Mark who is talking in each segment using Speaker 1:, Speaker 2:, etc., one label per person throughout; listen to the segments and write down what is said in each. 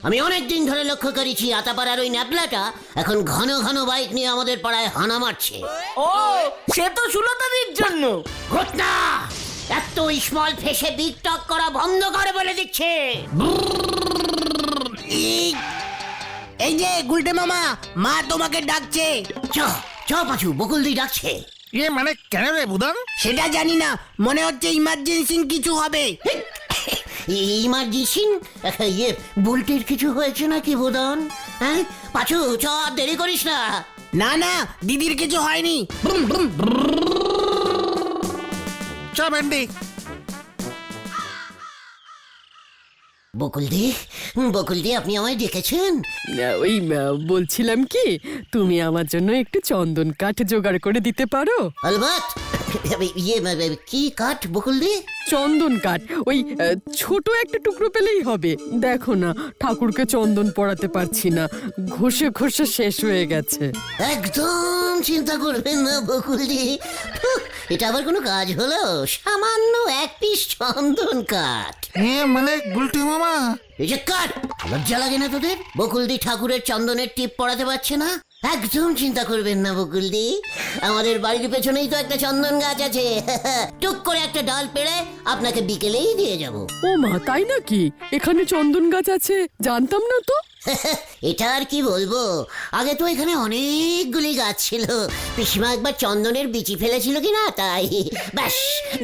Speaker 1: আমি অনেক দিন ধরে লক্ষ্য করেছি আতাপাড়ার ওই ন্যাপলাটা এখন ঘন ঘন বাইক নিয়ে আমাদের পাড়ায় হানা মারছে।
Speaker 2: ও সে তো সুলতাদির জন্য।
Speaker 1: ঘটনা এত স্মল ফেসে বিগ টক করা বন্ধ করে বলে দিচ্ছে।
Speaker 3: এই যে গুলটে মামা, মা তোমাকে ডাকছে।
Speaker 1: চ চ পাঁচু, বকুলদি ডাকছে।
Speaker 4: মানে কেন রে বুদন?
Speaker 3: সেটা জানি না, মনে হচ্ছে ইমার্জেন্সি কিছু হবে।
Speaker 1: ইমার্জেন্সি? বুলটির কিছু হয়েছে নাকি বুদন? হ্যাঁ পাঁচু, চ আর দেরি করিস না।
Speaker 3: না না, দিদির কিছু হয়নি।
Speaker 4: চ ভেন্ডি।
Speaker 1: বকুলদি, বকুলদি আপনি আমায় ডেকেছেন?
Speaker 5: ওই বলছিলাম কি, তুমি আমার জন্য একটু চন্দন কাঠ জোগাড় করে দিতে পারো?
Speaker 1: আলবাত। কি কাঠ বকুলদি?
Speaker 5: চন্দন কাঠ, ওই ছোট একটা টুকরো পেলেই হবে। দেখো না, ঠাকুরকে চন্দন পড়াতে পারছি না, ঘষে ঘষে শেষ হয়ে গেছে।
Speaker 1: একদম চিন্তা করবেন না বকুলদি, এটা আবার কোনো কাজ হলো? সামান্য এক পিস চন্দন কাঠ।
Speaker 4: মানে গুলটি মামা,
Speaker 1: এই যে কাঠ, লজ্জা লাগে না তোদের? বকুলদি ঠাকুরের চন্দনের টিপ পড়াতে পারছে না? একদম চিন্তা করবেন না বকুলদি, আমাদের বাড়ির পেছনেই তো একটা চন্দন গাছ আছে। টুক করে একটা ডাল পেড়ে আপনাকে বিকেলেই দিয়ে যাব।
Speaker 5: ও মা, তাই নাকি? এখানে চন্দন গাছ আছে, জানতাম না তো।
Speaker 1: এটা আর কি বলবো, আগে তো এখানে অনেকগুলি গাছ ছিল। পিসিমা একবার চন্দনের বিচি ফেলেছিল কিনা, তাই ব্যাস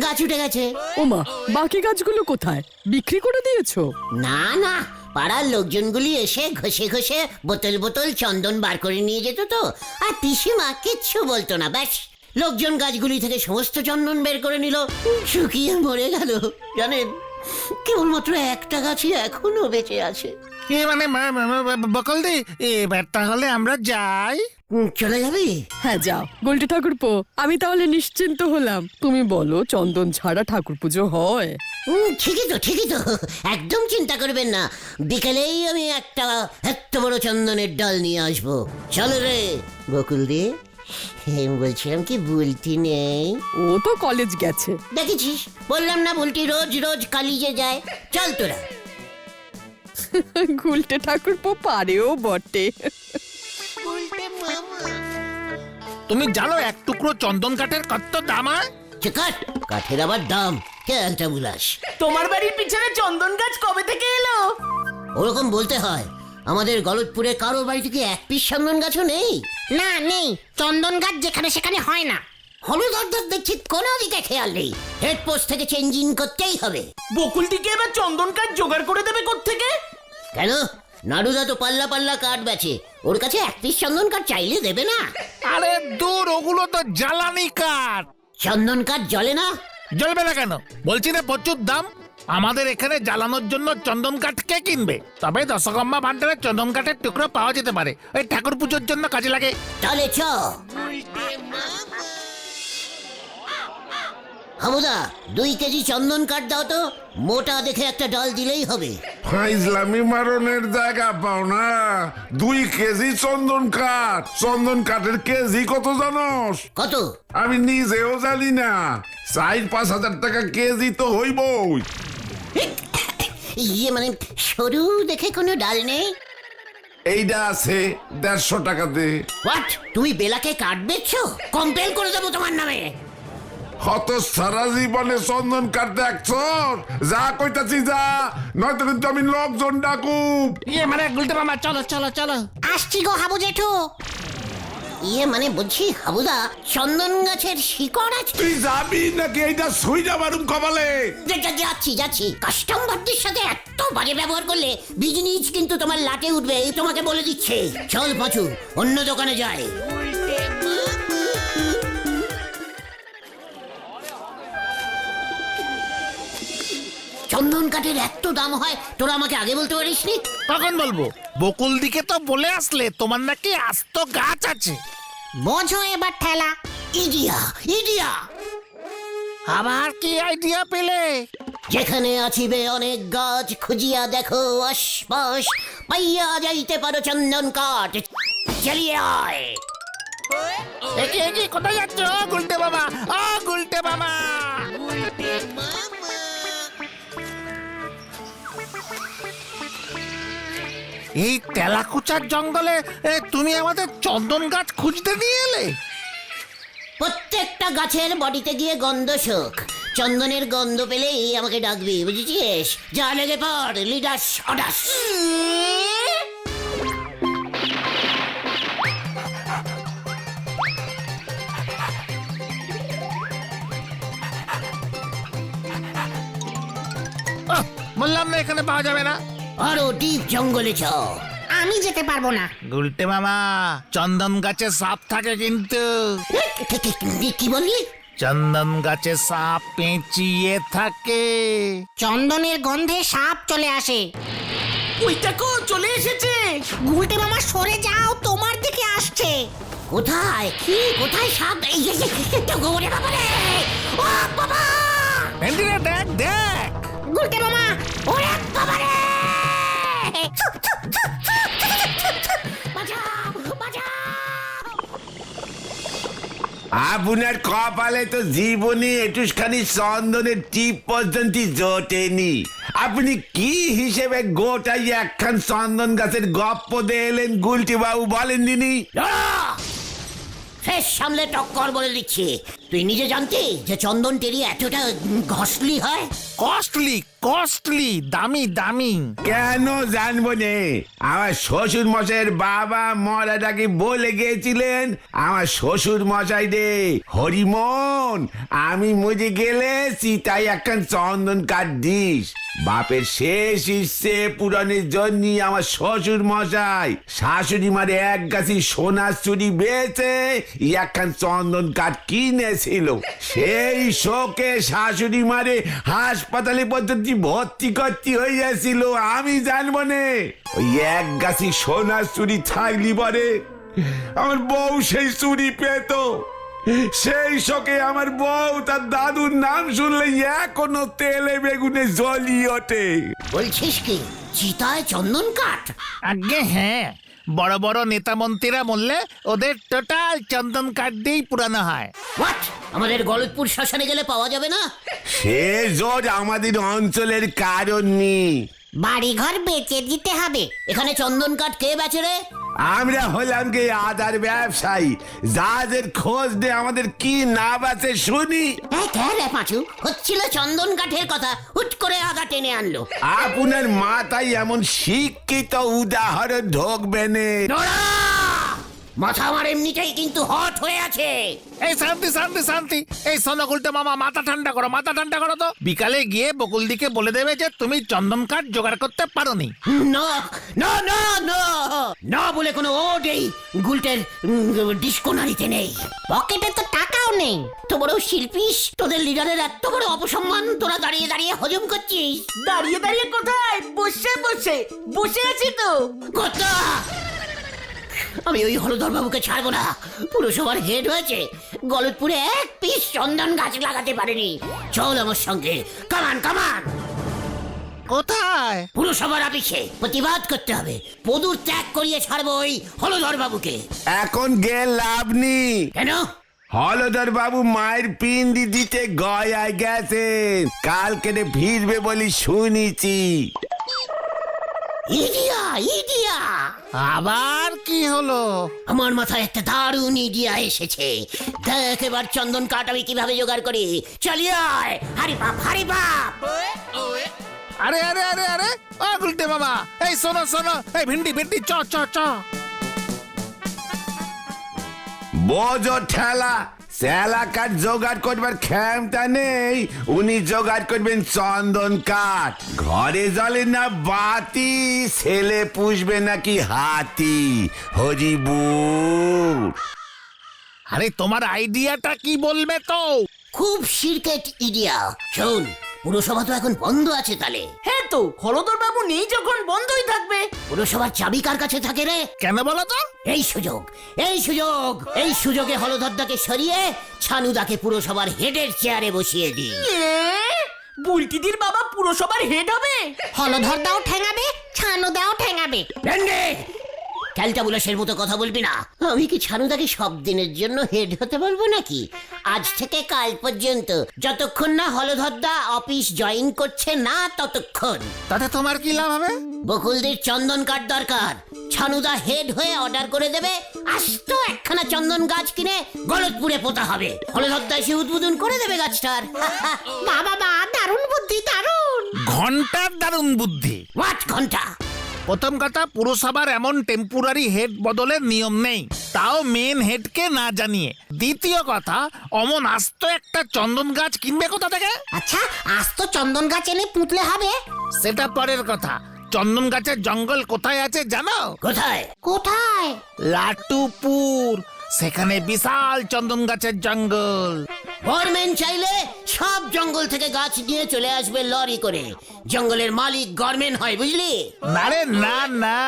Speaker 1: গাছ উঠে গেছে।
Speaker 5: ও মা, বাকি গাছগুলো কোথায়? বিক্রি করে দিয়েছো?
Speaker 1: না না, পাড়ার লোকজনগুলি এসে ঘষে ঘষে বোতল বোতল চন্দন বার করে নিয়ে যেত তো, আর পিসিমা কিচ্ছু বলতো না। ব্যাস লোকজন গাছগুলি থেকে সমস্ত চন্দন বের করে নিল, শুকিয়ে মরে গেল। জানেন, কেবলমাত্র একটা গাছই এখনো বেঁচে আছে।
Speaker 4: মানে বকলদি, এবার তাহলে আমরা যাই।
Speaker 1: চলে যাবি?
Speaker 5: হ্যাঁ যাও গোলটি ঠাকুরপো, আমি তাহলে নিশ্চিন্ত হলাম। তুমি বলো, চন্দন ছাড়া ঠাকুর পুজো হয়?
Speaker 1: ঠিকই তো, ঠিকই তো, একদম চিন্তা করবেন না। বিকেলেই আমি একটা এত বড় চন্দনের ডাল নিয়ে আসবো। চলো রে বকুল দি। বলছিলাম কি, বুলটি নেই?
Speaker 5: ও তো কলেজ গেছে।
Speaker 1: দেখেছিস, বললাম না বুলটি রোজ রোজ কালিজে যায়। চল তোরা।
Speaker 5: গুলটে ঠাকুরপো পারেও বটে।
Speaker 4: তুমি জানো এক টুকরো চন্দন কাঠের কত দাম হয়?
Speaker 1: কাঠ, কাঠের আবার দাম? খেয়ালটা বুলাস।
Speaker 2: তোমার বাড়ির পিছনে চন্দন গাছ কবে থেকে এলো?
Speaker 1: ওরকম বলতে হয়। আমাদের গলতপুরে কারোর বাড়ি থেকে এক পিস চন্দন গাছও নেই।
Speaker 3: না নেই, চন্দন গাছ যেখানে সেখানে হয় না।
Speaker 1: হলুদারদের দেখছি কোনো দিকে খেয়াল নেই। হেড পোস্ট থেকে চেঞ্জিং করতেই হবে।
Speaker 2: বকুলদিকে এবার চন্দন কাঠ জোগাড় করে দেবে কোত্থেকে?
Speaker 1: কেন, নাড়ুদা তো পাল্লা পাল্লা কাঠ বেচে, ওর কাছে এক পিস চন্দন কাঠ চাইলে দেবে না?
Speaker 4: আরে দূর, ওগুলো তো জ্বালানি কাঠ।
Speaker 1: চন্দন কাঠ জ্বলে না?
Speaker 4: জ্বলবে না কেন? বলছি না প্রচুর দাম। আমাদের এখানে জ্বালানোর জন্য চন্দন কাঠ কে কিনবে? তবে দশকম্মা ভান্ডারে চন্দন কাঠের টুকরো পাওয়া যেতে পারে, ওই ঠাকুর পুজোর জন্য কাজে লাগে।
Speaker 1: তাহলে চ। হামুদা, 2 কেজি চন্দন কাঠ দাও তো, মোটা দেখে একটা ডাল দিলেই হবে।
Speaker 6: ফাইজলামি মারনের জায়গা পাও না। 2 কেজি চন্দন কাঠ। চন্দন কাঠের কেজি কত জানোস?
Speaker 1: কত?
Speaker 6: আমি নিজেও জানি না। 4-5 হাজার টাকা কেজি তো হইবই।
Speaker 1: মানে সরু দেখে কোনো ডাল নেই?
Speaker 6: এইটা আছে 150 টাকাতে।
Speaker 1: হোয়াট, তুমি বেলাকে কাঠ বেচছো? কমপ্লেন করে দেবো তোমার নামে।
Speaker 6: হত সারা জীবনে চন্দন কাঠ দেখছ? যা কইতাছি যা, নয়তো কিন্তু আমি লোকজন ডাকুম।
Speaker 4: মানে গুলতে মামা, চলো চলো চলো।
Speaker 3: আসছি গো হাবু জেঠু।
Speaker 1: মানে বলছি হাবুদা, চন্দন গাছের শিকড় আছে?
Speaker 6: তুই যাবি নাকি এইটা সুইজা মারুম কপালে?
Speaker 1: যাচ্ছি যাচ্ছি। কাস্টমারদের সাথে এত বাজে ব্যবহার করলে বিজনেস কিন্তু তোমার লাটে উঠবে, এই তোমাকে বলে দিচ্ছে। চল পাঁচু, অন্য দোকানে যাই। চন্দন কাঠের এত দাম হয়, তোরা আমাকে আগে বলতে পারিসনি?
Speaker 4: তখন বলবো, বকুল দিকে তো বলে আসলে তোমার নাকি আস্ত গাছ আছে।
Speaker 3: বোঝো এবার ঠেলা।
Speaker 1: ইডিয়া ইডিয়া,
Speaker 4: আবার কি আইডিয়া পেলে?
Speaker 1: যেখানে আছিবে অনেক গাছ, খুঁজিয়া দেখো আশপাশ, পাইয়া যাইতে পারো চন্দন কাঠ। চালিয়ে আয়।
Speaker 4: একে একে কোথায় যাচ্ছ গুলটে বাবা? ও গুলটে বাবা, এই তেলাকুচার জঙ্গলে তুমি আমাদের চন্দন গাছ খুঁজতে নিয়ে এলে?
Speaker 1: প্রত্যেকটা গাছের বডিতে গিয়ে গন্ধ শোক, চন্দনের গন্ধ পেলেই আমাকে ডাকবি, বুঝেছিস? যা লেগে পড়, লিডাস অডাস।
Speaker 4: বললাম না এখানে পাওয়া যাবে না।
Speaker 1: আরো ডিপ জঙ্গলে যাও।
Speaker 3: আমি যেতে পারবো না।
Speaker 4: গুলটে মামা, চন্দন গাছে সাপ থাকে কিন্তু।
Speaker 1: কি বললি?
Speaker 4: চন্দন গাছে সাপ পেঁচিয়ে থাকে।
Speaker 3: চন্দনের গন্ধে সাপ চলে আসে।
Speaker 2: ওই দেখো চলে এসেছে।
Speaker 3: গুলটে মামা সরে যাও, তোমার দিকে আসছে।
Speaker 1: কোথায়? কি কোথায় সাপ? ওরে বাবা রে! ও বাবা!
Speaker 4: ভেন্ডিরে দেখ দেখ।
Speaker 3: গুলটে মামা,
Speaker 1: ওরে বাবা রে! বাঁচাও, বাঁচাও!
Speaker 7: আপনার কপালে তো জীবনে এটুখানি চন্দনের টিপ পর্যন্ত জোটেনি। আপনি কি হিসেবে গোটাই একখান চন্দন গাছের গপ্প দিলেন গুলটি বাবু, বলেন দিনি?
Speaker 1: শেষ সামলে টক্কর বলে দিচ্ছি। তুই নিজে জানতি যে চন্দন টেরি এতটা ঘষলি হয়?
Speaker 4: কস্টলি কস্টলি, দামি দামি।
Speaker 7: কেন জানবো নে? আমার শ্বশুর মশাইয়ের বাবা মরাটাকে বলে গিয়েছিলেন, আমার শ্বশুর মশাই রে, হরিমন আমি মরে গেলে তাই একখান চন্দন কাঠ দিস। বাপের শেষ ইচ্ছে পূরণের জন্য আমার শ্বশুর মশাই শাশুড়ি মারে এক গাছি সোনার চুরি বেচে একখান চন্দন কাঠ কিনেছিল। সেই শোকে শাশুড়ি মারে হাসপাতালে পর্যন্ত ভর্তি করতে হইয়াছিল। আমি জানবো নে? ওই এক গাছি সোনার চুরি থাকলি পরে আমার বউ সেই চুরি পেত। সেই শোকে আমার বউ তার দাদুর নাম শুনলে এখনো তেলে বেগুনে জ্বলি ওঠে।
Speaker 1: বলছিস কি চিতায় চন্দন কাঠ?
Speaker 4: আগে হ্যাঁ, বড় বড় নেতা মন্ত্রীরা বললে ওদের টোটাল চন্দন কাঠ দিয়েই পুরানো হয়।
Speaker 1: হোয়াট? আমাদের গলতপুর শ্মশানে গেলে পাওয়া যাবে না?
Speaker 7: সে জোর আমাদের অঞ্চলের কারণ নেই।
Speaker 3: বাড়ি ঘর বেচে দিতে হবে।
Speaker 1: এখানে চন্দন কাঠ কে বেচে রে?
Speaker 7: আমরা হলাম কি আদার ব্যবসায়ী, যাদের খোঁজ দে আমাদের কি না বাঁচে শুনি।
Speaker 1: রে পাঁচু, হচ্ছিল চন্দন কাঠের কথা, হুট করে আগা টেনে আনলো।
Speaker 7: আপনার মাথায় এমন শিক্ষিত উদাহরণ ঢোকবে নে।
Speaker 1: নোরা! মাথা আমার এমনিতেই কিন্তু হট হয়ে আছে।
Speaker 4: এই শান্তি শান্তি শান্তি, এই শোনো গুলটে মামা, মাথা ঠান্ডা করো, মাথা ঠান্ডা করো তো। বিকালে গিয়ে বকুলদিকে বলে দেবে যে তুমি চন্দন কাঠ জোগাড় করতে পারোনি।
Speaker 1: না না না না না বলে কোনো ওডেই গুলটের ডিসকোনারিতে নেই।
Speaker 3: পকেটে তো টাকাও নেই।
Speaker 1: তো বড় শিল্পীস, তোদের লিডারের এত বড় অপসম্মান তোরা দাঁড়িয়ে দাঁড়িয়ে হজম করছিস।
Speaker 2: দাঁড়িয়ে দাঁড়িয়ে কোথায়? বসে বসে বসে আছি তো।
Speaker 1: কর্তা, আমি ওই হলধর বাবুকে ছাড়বো না। পুরসভার হেড হয়েছে, গলতপুরে এক পিস চন্দন গাছ লাগাতে পারেনি। চল আমার সঙ্গে, কামান কামান।
Speaker 4: কোথায়?
Speaker 1: পুরসভার অফিসে প্রতিবাদ করতে হবে। পদুর ত্যাগ করিয়ে ছাড়বো ওই হলধর বাবুকে।
Speaker 7: এখন গে লাভ নেই।
Speaker 1: কেন?
Speaker 7: হলধর বাবু মায়ের পিন্ডি দিতে গয়ায় গেছেন, কালকে ফিরবে বলি শুনেছি।
Speaker 1: ইডিয়া ইডিয়া!
Speaker 4: আবার কি হলো?
Speaker 1: আমার মাথায় একটা দারুণ ইডিয়া এসেছে। দেখ এবার চন্দন কাঠ আমি কিভাবে জোগাড় করি। চালিয়ে আয়, হারি বাপ হারি বাপ।
Speaker 4: আরে আরে আরে আরে, ও গুলটে মামা, এই শোনো শোনো, এই ভিন্ডি ভিন্ডি, চ চ চ।
Speaker 7: বোঝো ঠেলা, স্যালা কাঠ জোগাড় করবার ক্ষমতা নেই, উনি জোগাড় করবেন চন্দন কাঠ। ঘরে জ্বলে না বাতি, ছেলে পুষবে নাকি হাতি। হরিবুল,
Speaker 4: আরে তোমার আইডিয়াটা কি বলবে তো?
Speaker 1: খুব সিরকেট ইডিয়া। শোন, পুরসভা তো এখন বন্ধ আছে, তাহলে
Speaker 2: হ্যাঁ তো, হলধর বাবু নেই যখন বন্ধই থাকবে।
Speaker 1: পুরসভার চাবি কার কাছে থাকে রে?
Speaker 4: কেন বলো তো?
Speaker 1: এই সুযোগ, এই সুযোগ, এই সুযোগে হলধরদাকে সরিয়ে ছানুদাকে পুরসভার হেডের চেয়ারে বসিয়ে দি।
Speaker 2: বুলটিদির বাবা পুরসভার হেড হবে?
Speaker 3: হলধর দাও ঠেঙাবে, ছানু দাও ঠেঙাবে।
Speaker 1: রেন্ডে, ক্যালটাবুলাসের মতো কথা বলবি না। আমি কি ছানুদাকে সব দিনের জন্য হেড হতে বলবো নাকি? আজ থেকে কাল পর্যন্ত যতক্ষণ না হলধরদা অফিস জয়েন করছে না ততক্ষণ।
Speaker 4: তাতে তোমার কি লাভ হবে?
Speaker 1: বকুলদের চন্দন কাঠ দরকার। ছানুদা হেড হয়ে অর্ডার করে দেবে, আস্ত একখানা চন্দন গাছ কিনে গলতপুরে পোতা হবে। হলধরদা এসে উদ্বোধন করে দেবে গাছটার। বাবা বা দারুণ বুদ্ধি, দারুণ।
Speaker 4: ঘন্টার দারুণ বুদ্ধি।
Speaker 1: হোয়াট ঘন্টা?
Speaker 4: প্রথম কথা, পুরসভার এমন টেম্পোরারি হেড বদলের নিয়ম নেই, তাও মেন হেডকে না জানিয়ে। দ্বিতীয় কথা, অমন আস্ত একটা চন্দন গাছ কিনবে কোথা থেকে?
Speaker 1: আচ্ছা, আজ তো চন্দন গাছ এনে পুঁতলে হবে।
Speaker 4: সেটা পরের কথা। চন্দন গাছের জঙ্গল কোথায় আছে জানো?
Speaker 1: কোথায়? কোথায়?
Speaker 4: লাটুপুর। সেখানে বিশাল চন্দন গাছের জঙ্গল।
Speaker 1: গভর্নমেন্ট চাইলে সব জঙ্গল থেকে গাছ নিয়ে চলে আসবে লরি করে। জঙ্গলের মালিক গভর্নমেন্ট হয়, বুঝলি?
Speaker 4: আরে না না,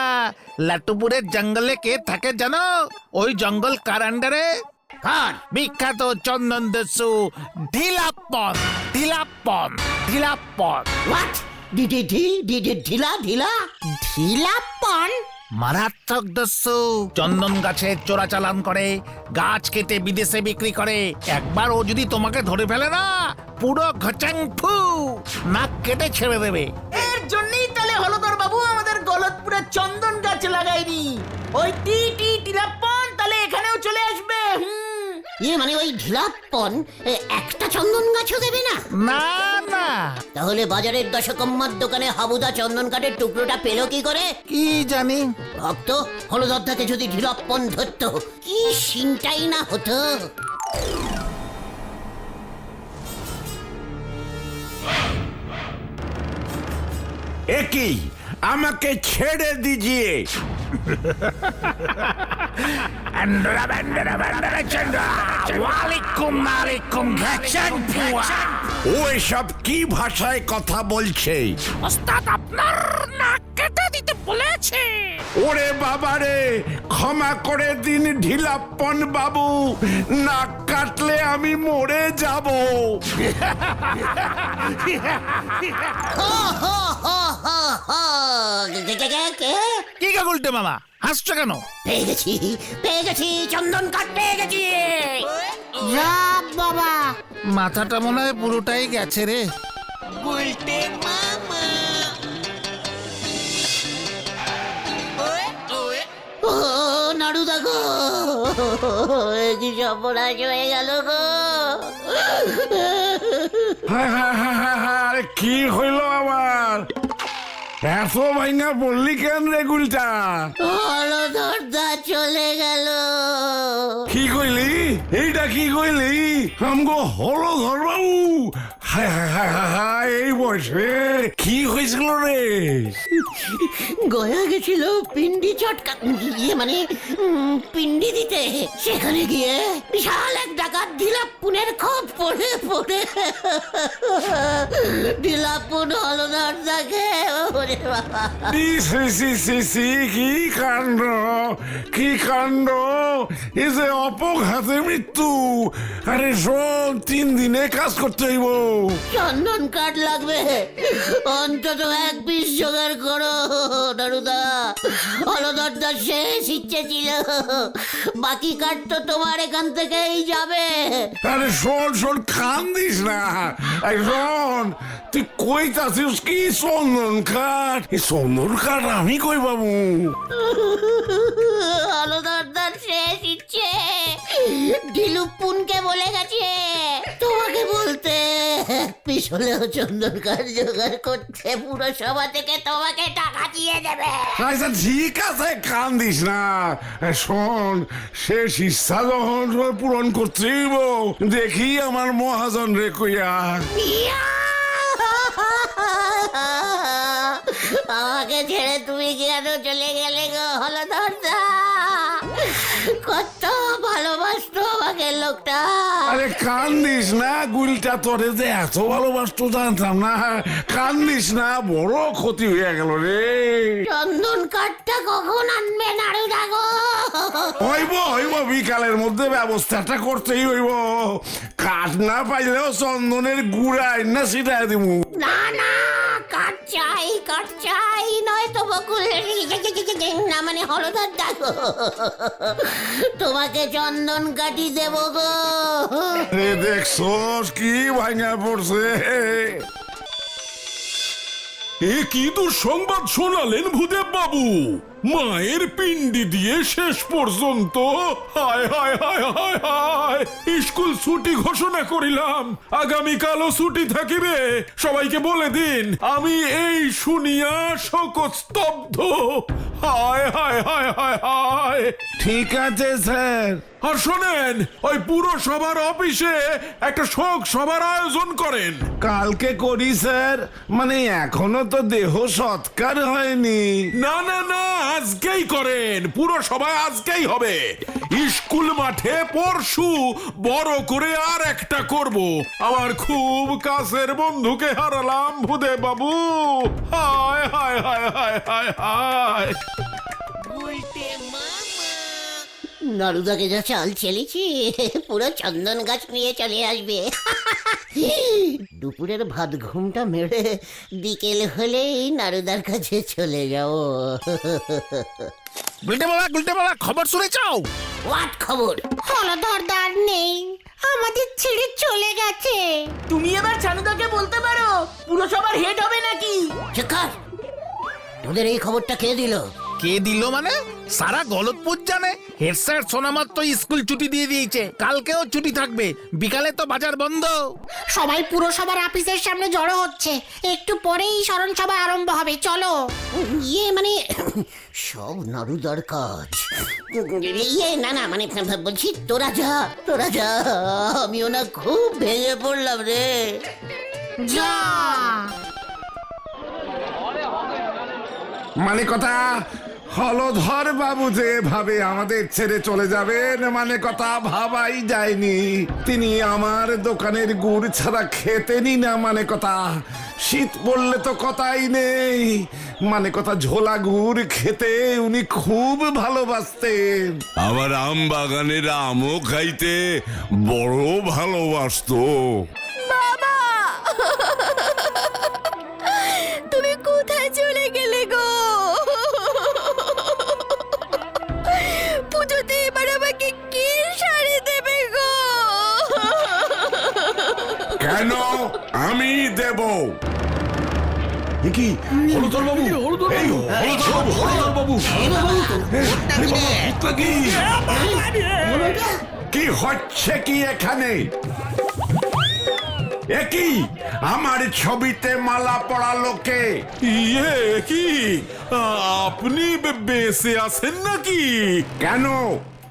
Speaker 4: লাটুপুরের জঙ্গলে কে থাকে জানো? ওই জঙ্গল কার আন্ডারে?
Speaker 1: কার?
Speaker 4: বিখ্যাত চন্দন দস্যু ঢিলাপ্পন। ঢিলাপ্পন, ঢিলাপ্পন।
Speaker 1: হোয়াট? ঢিলা ঢিলা ঢিলাপন?
Speaker 4: মারাত্মক দস্যু। চন্দন গাছের চোরাচালান করে, গাছ কেটে বিদেশে বিক্রি করে। একবার ও যদি তোমাকে ধরে ফেলে না, পুরো ঘচাং ফু নাক কেটে ছেড়ে দেবে।
Speaker 2: এর জন্যই তাহলে হলদর বাবু আমাদের গলতপুরে চন্দন গাছ লাগায়নি। ওই টিলাপ্পন তাহলে এখানেও চলে আসবে।
Speaker 1: মানে ওই ঢিলাপন একটা চন্দন গাছও দেবে না?
Speaker 4: না না,
Speaker 1: তাহলে বাজারের দশকম্মার দোকানে হাবুদা চন্দন কাঠের টুকরোটা পেলো কি করে?
Speaker 4: কি জানি।
Speaker 1: ভক্ত হলদরদাকে যদি ঢিলাপন ধরতো, কি সিনটাই না হতো।
Speaker 7: একই আমাকে ছেড়ে দিজিয়ে। ও এসব কি ভাষায় কথা বলছে?
Speaker 4: ওস্তাদ আপনার নাক কেটে দিতে বলেছে।
Speaker 6: ওরে বাবারে, ক্ষমা করে দিন ঢিলাপ্পন বাবু, নাক কাটলে আমি মরে যাব।
Speaker 1: হো, হো, হো, হো, হো। কে?
Speaker 4: কি গা গুলটে মামা, হাসছো কেন?
Speaker 1: পেয়ে গেছি চন্দন কাঠ পেয়ে গেছি।
Speaker 3: বাবা,
Speaker 4: মাথাটা মনে হয় পুরোটাই গেছে রে।
Speaker 1: ও নাড়ুদা গো, কি সর্বনাশ হয়ে গেল গো।
Speaker 6: আরে কি হইল আবার? এত ভাইঙ্গা বললি কেন রে গুলটা?
Speaker 1: হলধরদা চলে গেল।
Speaker 6: কি কইলি? এইটা কি কইলি? আমগো হলধর বাবু? হায় হায় হায় হায় হায়, এই বয়সে কি হয়েছিল রে?
Speaker 1: গয়া গেছিল পিন্ডি চটকা, মানে পিন্ডি দিতে। সেখানে গিয়ে বিশাল এক ডাকাত ঢিলাপুনের খোপ পড়ে পড়ে ঢিলাপুন হলধরদাকে। ওরে বাবা,
Speaker 6: কি কাণ্ড, কি কাণ্ড! এ যে অপঘাতে মৃত্যু। আরে শোন, 3 দিনে কাজ করতে হইব।
Speaker 1: চন্দন কাঠ লাগবে, অন্তত 1 পিস জোগাড় করো নারুদা। হলধরদার শেষ ইচ্ছে ছিল, বাকি কাঠ তো তোমার এখান থেকেই যাবে।
Speaker 6: আরে শোন শোন, কান্দিস না। এই শোন, তুই কইতাছিস কি চন্দন কাঠ? এই চন্দন কাঠ আমি কই পাবো?
Speaker 1: হলধরদার শেষ ইচ্ছে ঢিলুপুনকে বলে গেছে তোমাকে বলতে। 1 পিস হলেও চন্দন কাঠ জোগাড় করতে পুরসভা থেকে তোমাকে টাকা দিয়ে দেবে।
Speaker 6: আচ্ছা ঠিক আছে, কান্দিস না। এই শোন, শেষ ইচ্ছা যখন পূরণ করতে হইব, দেখি আমার মহাজন রে কইয়া।
Speaker 1: ইয়া! আমাকে ছেড়ে তুমি কেন চলে গেলে গো হলধরদা? কত ভালোবাসতো আমাকে লোকটা।
Speaker 6: আরে কান্দিস না গুলটা, তোরে যে এত ভালোবাসতো জানতাম না। কান্দিস না, বড় ক্ষতি হয়ে গেল রে।
Speaker 1: চন্দন কাঠটা কখন আনবে নাড়ুদা গো?
Speaker 6: হইব হইব, বিকালের মধ্যে ব্যবস্থাটা করতেই হইব। কাঠ না পাইলেও চন্দনের গুড়াই না সিটাই দিমু।
Speaker 1: না না, কাঠ চাই নয় তো বকুল না মানে হলদার দেখো, তোমাকে চন্দন কাটি দেব গো।
Speaker 6: এ দেখছস কি ভাঙা পড়ছে।
Speaker 8: এ কি দুঃসংবাদ শোনালেন ভূদেব বাবু? মায়ের পিণ্ডি দিয়ে শেষ পর্যন্ত হায় হায় হায় হায় হায় স্কুল ছুটি ঘোষণা করিলাম, আগামীকালও ছুটি থাকিবে। সবাইকে বলে দিন আমি এই শুনিয়া শোকত স্তব্ধ। হায় হায় হায় হায় হায়।
Speaker 7: ঠিক আছে স্যার।
Speaker 8: আর শোনেন, ওই পুরসভার অফিসে একটা শোক সভার আয়োজন করেন।
Speaker 7: কালকে করি স্যার, মানে এখনো তো দেহ সৎকার হয়নি।
Speaker 8: না না না, আজকেই করেন, পুরসভা আজকেই হবে। স্কুল মাঠে পরশু বড় করে আর একটা করব। আমার খুব কাছের বন্ধুকে হারালাম ভূদেব বাবু। হায় হায় হায় হায় হায় হায়।
Speaker 1: নারুদাকে যা চাল চেলেছি, পুরো চন্দন গাছ নিয়ে চলে আসবে। দুপুরের ভাত ঘুমটা মেরে বিকেল হলেই নারুদার কাছে চলে যাও।
Speaker 4: গুলটে বাবা খবর শুনেছো?
Speaker 1: হোয়াট খবর? হলধরদার নেই, আমাদের ছেড়ে চলে গেছে।
Speaker 2: তুমি এবার ছানুদাকে বলতে পারো পুরসভার হেড হবে নাকি?
Speaker 1: চেকার, তোদের এই খবরটা কে দিল?
Speaker 4: কে দিল মানে? সারা গলতপুর জানে। হেড স্যার সোনামাত্র স্কুল ছুটি দিয়ে দিয়েছে, কালকেও ছুটি থাকবে, বিকালে তো বাজার বন্ধ।
Speaker 9: সবাই পুরসভার অফিসের সামনে জড়ো হচ্ছে, একটু পরেই স্মরণ সভা আরম্ভ হবে, চলো।
Speaker 1: ইয়ে মানে সব নারুদার কাজ। ইয়ে না না মানে বলছি তোরা যা, আমিও না খুব ভেঙে পড়লাম রে।
Speaker 9: যা।
Speaker 7: মানে কথা, হলধর বাবু যে ভাবে আমাদের ছেড়ে চলে যাবেন, মানে কথা ভাবাই যায়নি। তিনি আমার দোকানের গুড় ছাড়া খেতেনই না, মানে কথা। শীত পড়লে তো কথাই নেই, মানে কথা ঝোলা গুড় খেতে উনি খুব ভালোবাসতেন।
Speaker 6: আবার আম বাগানের আমও খাইতে বড় ভালোবাসতো।
Speaker 9: বাবা, তুমি কোথায় চলে গেলে গো? পুজোতে এবার আমাকে কি শাড়ি দেবে গো?
Speaker 6: কেন আমি দেব? কি হলধর বাবু? এই হলধর বাবু,
Speaker 7: কি হচ্ছে কি এখানে? একই আমার ছবিতে মালা পড়া লোকে।
Speaker 8: ইয়ে কি আপনি বেঁচে আছেন নাকি?
Speaker 7: কেন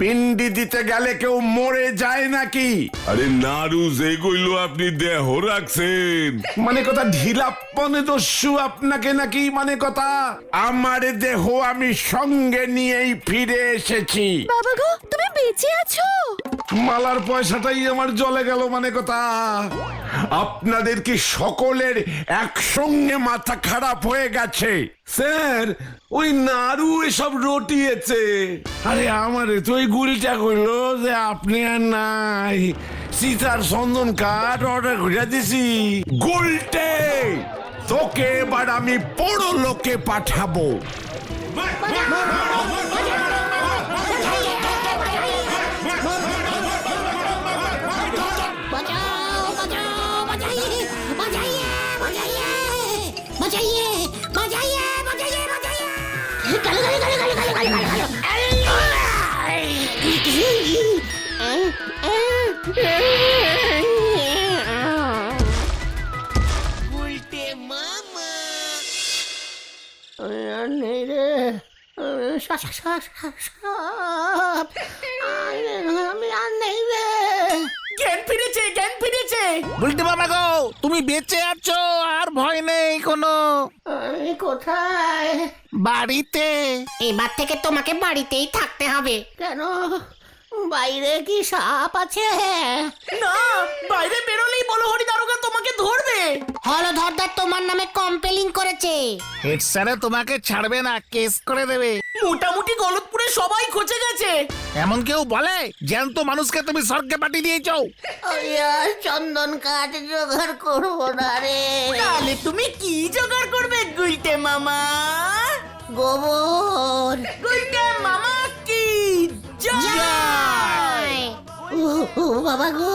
Speaker 7: পিন্ডি দিতে গেলে কেউ মরে যায় নাকি?
Speaker 6: আরে নাড়ু যেগুলো আপনি দেহ রাখছেন,
Speaker 7: মানে কথা ঢিলাপ্পনে দস্যু আপনাকে নাকি? মানে কথা আমার দেহ আমি সঙ্গে নিয়েই ফিরে এসেছি।
Speaker 9: বাবা গো, তুমি বেঁচে আছো?
Speaker 7: মালার পয়সাটাই আমার জলে গেল, মানে কথা। আপনাদের কি সকলের একসঙ্গে মাথা খারাপ হয়ে গেছে? স্যার, ওই নাড়ু এসব রটিয়েছে। আরে আমারে তো ওই গুলটা কইলো যে আপনি আর নাই, সীতার চন্দন কাঠ অর্ডার করে দিছি। গুলটে, তোকে এবার আমি বড় লোকে পাঠাবো।
Speaker 2: জ্ঞান ফিরেছে।
Speaker 4: গুলটে বাবা গো, তুমি বেঁচে আছো, আর ভয় নেই কোনো।
Speaker 1: আমি কোথায়?
Speaker 4: বাড়িতে।
Speaker 9: এবার থেকে তোমাকে বাড়িতেই থাকতে হবে।
Speaker 1: কেন, বাইরে কি সাপ আছে?
Speaker 2: না, বাইরে বেরোলেই বলো হরি দারোগা তোমাকে ধরবে।
Speaker 9: হলধরদার তোমার নামে কমপ্লেইন করেছে।
Speaker 4: হেড স্যারে তোমাকে ছাড়বে না, কেস করে দেবে।
Speaker 2: মোটামুটি গলতপুরে সবাই খচে গেছে।
Speaker 4: এমন কেউ বলে জ্যান্ত মানুষকে তুমি স্বর্গে পাঠিয়ে দিয়েছো?
Speaker 1: ওই আর চন্দন কাঠ জোগাড় করবো না রে।
Speaker 2: তাহলে তুমি কি জোগাড় করবে গুলটে মামা?
Speaker 1: গোবর
Speaker 2: গুলটে মামা কি জয়!
Speaker 1: ও বাবা গো